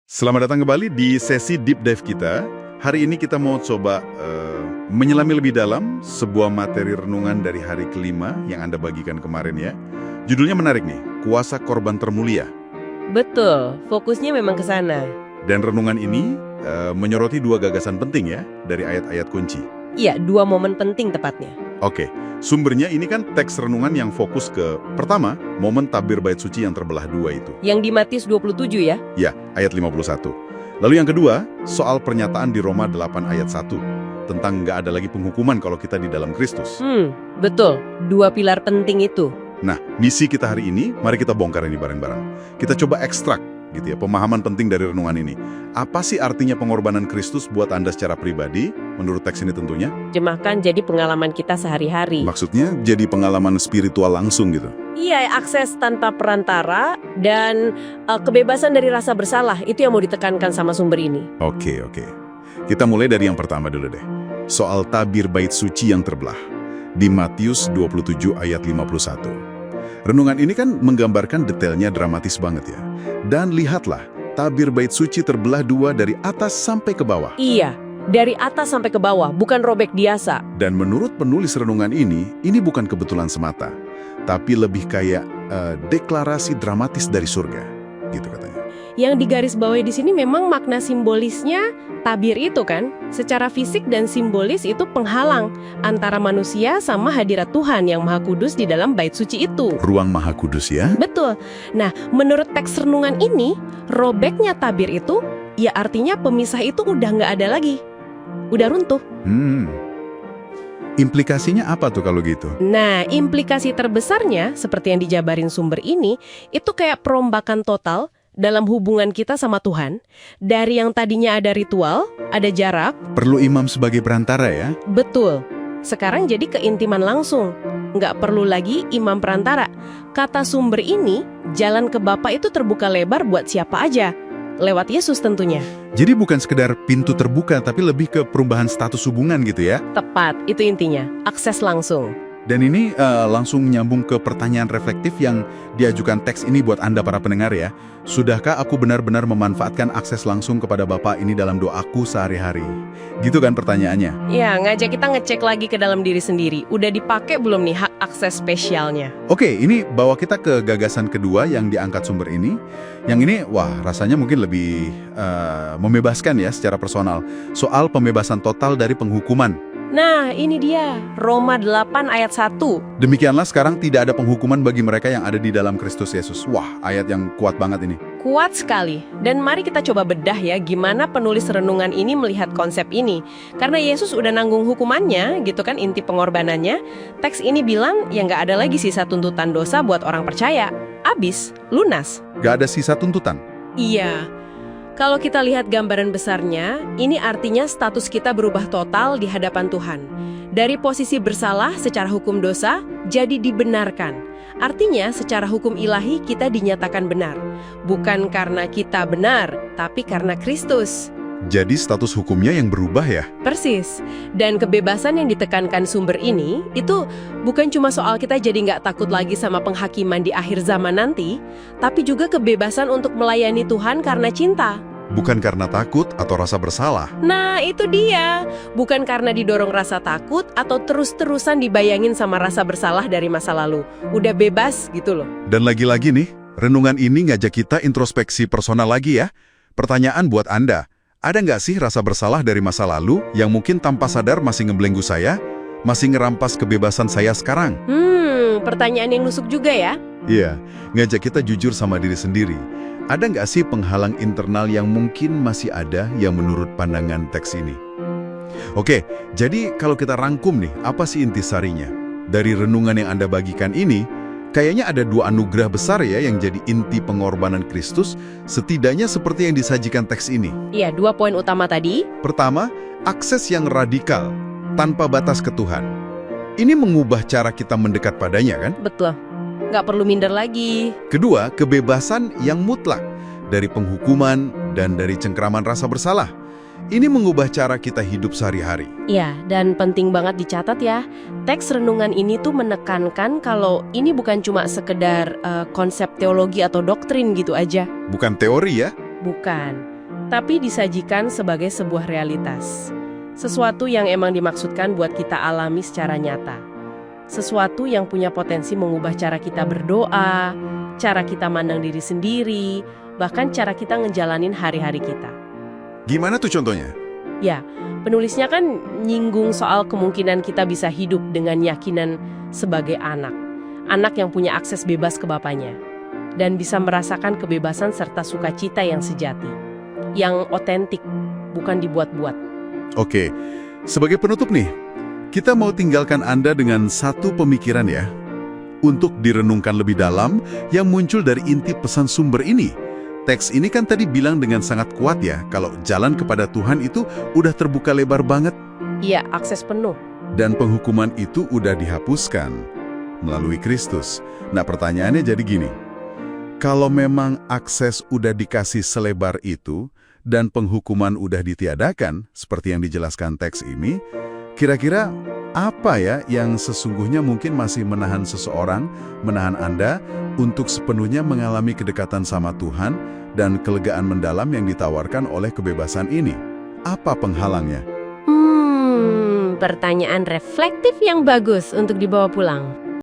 Selamat datang kembali di sesi deep dive kita. Hari ini kita mau coba menyelami lebih dalam sebuah materi renungan dari hari kelima yang Anda bagikan kemarin ya. Judulnya menarik nih, Kuasa Korban Termulia. Betul, fokusnya memang ke sana. Dan renungan ini menyoroti dua gagasan penting ya dari ayat-ayat kunci. Iya, dua momen penting tepatnya. Oke, sumbernya ini kan teks renungan yang fokus ke, pertama, momen tabir bait suci yang terbelah dua itu. Yang di Matius 27 ya? Ya, ayat 51. Lalu yang kedua, soal pernyataan di Roma 8 ayat 1. Tentang nggak ada lagi penghukuman kalau kita di dalam Kristus. Betul. Dua pilar penting itu. Nah, misi kita hari ini, mari kita bongkar ini bareng-bareng. Kita coba ekstrak gitu ya, pemahaman penting dari renungan ini. Apa sih artinya pengorbanan Kristus buat Anda secara pribadi, menurut teks ini tentunya? Jemahkan jadi pengalaman kita sehari-hari. Maksudnya jadi pengalaman spiritual langsung gitu. Iya, akses tanpa perantara dan kebebasan dari rasa bersalah. Itu yang mau ditekankan sama sumber ini. Oke. Kita mulai dari yang pertama dulu deh. Soal tabir bait suci yang terbelah. Di Matius 27 ayat 51. Renungan ini kan menggambarkan detailnya dramatis banget ya. Dan lihatlah, tabir bait suci terbelah dua dari atas sampai ke bawah. Iya, dari atas sampai ke bawah, bukan robek biasa. Dan menurut penulis renungan ini bukan kebetulan semata. Tapi lebih kayak deklarasi dramatis dari surga. Gitu katanya. Yang digarisbawahi di sini memang makna simbolisnya tabir itu kan, secara fisik dan simbolis itu penghalang antara manusia sama hadirat Tuhan yang Maha Kudus di dalam bait suci itu. Ruang Maha Kudus ya? Betul. Nah, menurut teks renungan ini, robeknya tabir itu, ya artinya pemisah itu udah nggak ada lagi. Udah runtuh. Implikasinya apa tuh kalau gitu? Nah, implikasi terbesarnya, seperti yang dijabarin sumber ini, itu kayak perombakan total dalam hubungan kita sama Tuhan. Dari yang tadinya ada ritual, ada jarak. Perlu imam sebagai perantara ya? Betul. Sekarang jadi keintiman langsung. Nggak perlu lagi imam perantara. Kata sumber ini, jalan ke Bapa itu terbuka lebar buat siapa aja. Lewat Yesus tentunya. Jadi bukan sekedar pintu terbuka, tapi lebih ke perubahan status hubungan gitu ya? Tepat, itu intinya. Akses langsung. Dan ini langsung nyambung ke pertanyaan reflektif yang diajukan teks ini buat Anda para pendengar ya. Sudahkah aku benar-benar memanfaatkan akses langsung kepada Bapa ini dalam doaku sehari-hari? Gitu kan pertanyaannya? Ya, ngajak kita ngecek lagi ke dalam diri sendiri. Udah dipakai belum nih hak akses spesialnya? Oke, ini bawa kita ke gagasan kedua yang diangkat sumber ini. Yang ini, wah rasanya mungkin lebih membebaskan ya secara personal. Soal pembebasan total dari penghukuman. Nah, ini dia. Roma 8 ayat 1. Demikianlah sekarang tidak ada penghukuman bagi mereka yang ada di dalam Kristus Yesus. Wah, ayat yang kuat banget ini. Kuat sekali. Dan mari kita coba bedah ya gimana penulis renungan ini melihat konsep ini. Karena Yesus udah nanggung hukumannya, gitu kan inti pengorbanannya. Teks ini bilang ya nggak ada lagi sisa tuntutan dosa buat orang percaya. Abis, lunas. Gak ada sisa tuntutan. Iya. Kalau kita lihat gambaran besarnya, ini artinya status kita berubah total di hadapan Tuhan. Dari posisi bersalah secara hukum dosa, jadi dibenarkan. Artinya secara hukum ilahi kita dinyatakan benar. Bukan karena kita benar, tapi karena Kristus. Jadi status hukumnya yang berubah ya? Persis. Dan kebebasan yang ditekankan sumber ini, itu bukan cuma soal kita jadi nggak takut lagi sama penghakiman di akhir zaman nanti, tapi juga kebebasan untuk melayani Tuhan karena cinta. Bukan karena takut atau rasa bersalah. Nah, itu dia. Bukan karena didorong rasa takut atau terus-terusan dibayangin sama rasa bersalah dari masa lalu. Udah bebas gitu loh. Dan lagi-lagi nih, renungan ini ngajak kita introspeksi personal lagi ya. Pertanyaan buat Anda, ada nggak sih rasa bersalah dari masa lalu yang mungkin tanpa sadar masih ngebelenggu saya? Masih ngerampas kebebasan saya sekarang? Pertanyaan yang nusuk juga ya. Iya, ngajak kita jujur sama diri sendiri. Ada nggak sih penghalang internal yang mungkin masih ada yang menurut pandangan teks ini? Oke, jadi kalau kita rangkum nih, apa sih intisarinya? Dari renungan yang Anda bagikan ini, kayaknya ada dua anugerah besar ya yang jadi inti pengorbanan Kristus, setidaknya seperti yang disajikan teks ini. Iya, 2 poin utama tadi. Pertama, akses yang radikal, tanpa batas ke Tuhan. Ini mengubah cara kita mendekat padanya kan? Betul. Nggak perlu minder lagi. Kedua, kebebasan yang mutlak dari penghukuman dan dari cengkraman rasa bersalah. Ini mengubah cara kita hidup sehari-hari. Iya, dan penting banget dicatat ya. Teks renungan ini tuh menekankan kalau ini bukan cuma sekedar konsep teologi atau doktrin gitu aja. Bukan teori ya? Bukan. tapi disajikan sebagai sebuah realitas. Sesuatu yang emang dimaksudkan buat kita alami secara nyata. Sesuatu yang punya potensi mengubah cara kita berdoa, cara kita mandang diri sendiri, bahkan cara kita ngejalanin hari-hari kita. Gimana tuh contohnya? Ya, penulisnya kan nyinggung soal kemungkinan kita bisa hidup dengan yakinan sebagai anak. Anak yang punya akses bebas ke bapaknya. Dan bisa merasakan kebebasan serta sukacita yang sejati. Yang otentik, bukan dibuat-buat. Oke, sebagai penutup nih, kita mau tinggalkan Anda dengan satu pemikiran ya. Untuk direnungkan lebih dalam yang muncul dari inti pesan sumber ini. Teks ini kan tadi bilang dengan sangat kuat ya, kalau jalan kepada Tuhan itu udah terbuka lebar banget. Iya, akses penuh. Dan penghukuman itu udah dihapuskan melalui Kristus. Nah pertanyaannya jadi gini, kalau memang akses udah dikasih selebar itu dan penghukuman udah ditiadakan, seperti yang dijelaskan teks ini, kira-kira apa ya yang sesungguhnya mungkin masih menahan seseorang, menahan Anda untuk sepenuhnya mengalami kedekatan sama Tuhan dan kelegaan mendalam yang ditawarkan oleh kebebasan ini? Apa penghalangnya? Pertanyaan reflektif yang bagus untuk dibawa pulang.